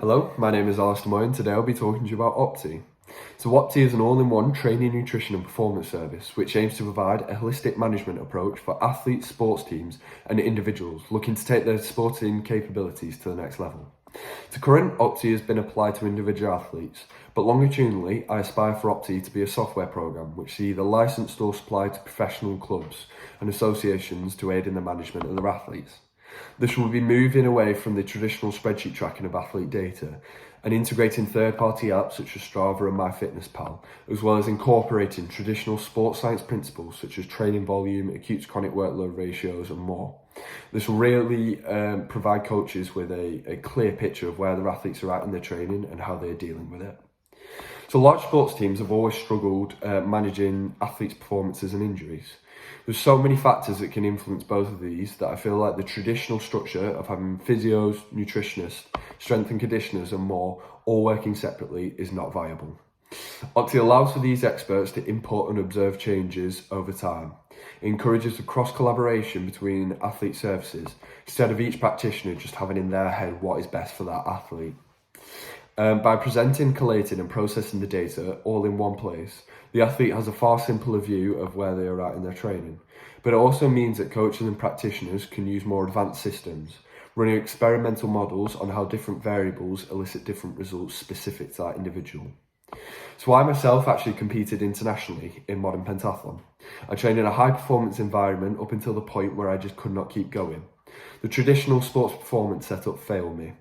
Hello, my name is Alasdair Moir and today I'll be talking to you about Opti. So Opti is an all-in-one training, nutrition and performance service which aims to provide a holistic management approach for athletes, sports teams and individuals looking to take their sporting capabilities to the next level. To current, Opti has been applied to individual athletes, but longitudinally I aspire for Opti to be a software program which is either licensed or supplied to professional clubs and associations to aid in the management of their athletes. This will be moving away from the traditional spreadsheet tracking of athlete data and integrating third-party apps such as Strava and MyFitnessPal, as well as incorporating traditional sports science principles such as training volume, acute to chronic workload ratios and more. This will really provide coaches with a clear picture of where their athletes are at in their training and how they're dealing with it. So large sports teams have always struggled managing athletes' performances and injuries. There's so many factors that can influence both of these that I feel like the traditional structure of having physios, nutritionists, strength and conditioners and more all working separately is not viable. Opti allows for these experts to input and observe changes over time. It encourages the cross-collaboration between athlete services instead of each practitioner just having in their head what is best for that athlete. By presenting, collating and processing the data all in one place, the athlete has a far simpler view of where they are at in their training. But it also means that coaches and practitioners can use more advanced systems, running experimental models on how different variables elicit different results specific to that individual. So I myself actually competed internationally in modern pentathlon. I trained in a high performance environment up until the point where I just could not keep going. The traditional sports performance setup failed me.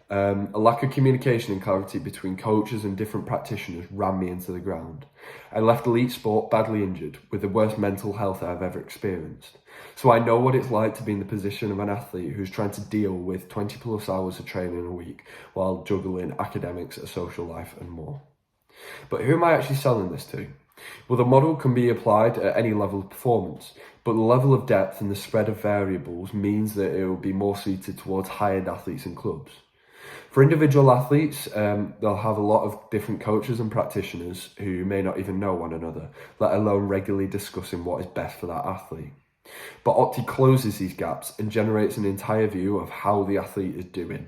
A lack of communication and clarity between coaches and different practitioners ran me into the ground. I left elite sport badly injured with the worst mental health I've ever experienced. So I know what it's like to be in the position of an athlete who's trying to deal with 20 plus hours of training a week while juggling academics, a social life and more. But who am I actually selling this to? Well, the model can be applied at any level of performance, but the level of depth and the spread of variables means that it will be more suited towards high-end athletes and clubs. For individual athletes, they'll have a lot of different coaches and practitioners who may not even know one another, let alone regularly discussing what is best for that athlete. But Opti closes these gaps and generates an entire view of how the athlete is doing.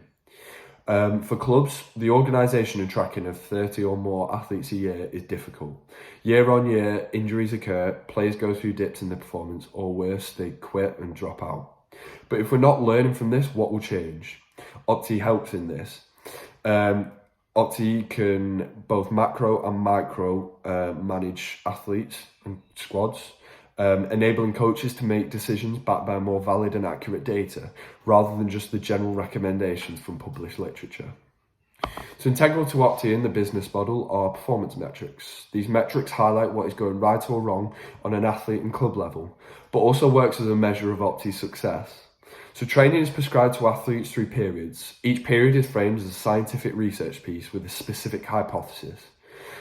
For clubs, the organisation and tracking of 30 or more athletes a year is difficult. Year on year, injuries occur, players go through dips in their performance, or worse, they quit and drop out. But if we're not learning from this, what will change? Opti helps in this. Opti can both macro and micro manage athletes and squads, enabling coaches to make decisions backed by more valid and accurate data, rather than just the general recommendations from published literature. So integral to Opti in the business model are performance metrics. These metrics highlight what is going right or wrong on an athlete and club level, but also works as a measure of Opti's success. So training is prescribed to athletes through periods. Each period is framed as a scientific research piece with a specific hypothesis.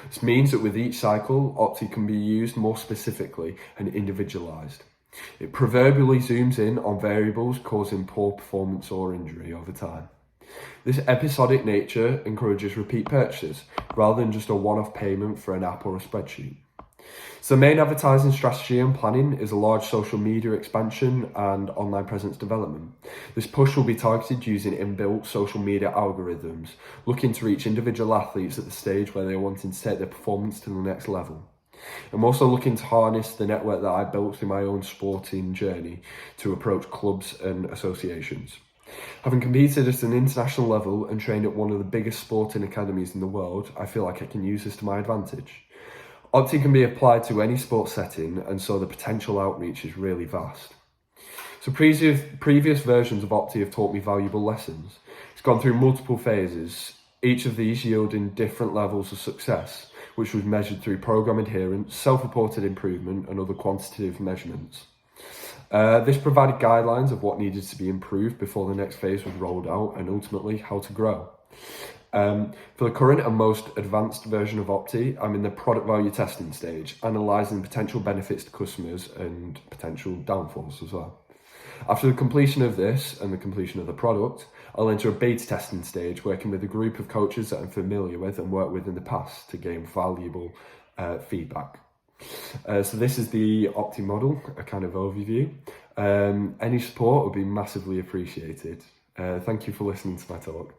This means that with each cycle, Opti can be used more specifically and individualised. It proverbially zooms in on variables causing poor performance or injury over time. This episodic nature encourages repeat purchases rather than just a one-off payment for an app or a spreadsheet. So the main advertising strategy and planning is a large social media expansion and online presence development. This push will be targeted using inbuilt social media algorithms, looking to reach individual athletes at the stage where they are wanting to take their performance to the next level. I'm also looking to harness the network that I built through my own sporting journey to approach clubs and associations. Having competed at an international level and trained at one of the biggest sporting academies in the world, I feel like I can use this to my advantage. Opti can be applied to any sports setting, and so the potential outreach is really vast. So previous versions of Opti have taught me valuable lessons. It's gone through multiple phases, each of these yielding different levels of success, which was measured through program adherence, self-reported improvement and other quantitative measurements. This provided guidelines of what needed to be improved before the next phase was rolled out and ultimately how to grow. For the current and most advanced version of Opti, I'm in the product value testing stage, analysing potential benefits to customers and potential downfalls as well. After the completion of this and the completion of the product, I'll enter a beta testing stage, working with a group of coaches that I'm familiar with and worked with in the past to gain valuable feedback. So this is the Opti model, a kind of overview. Any support would be massively appreciated. Thank you for listening to my talk.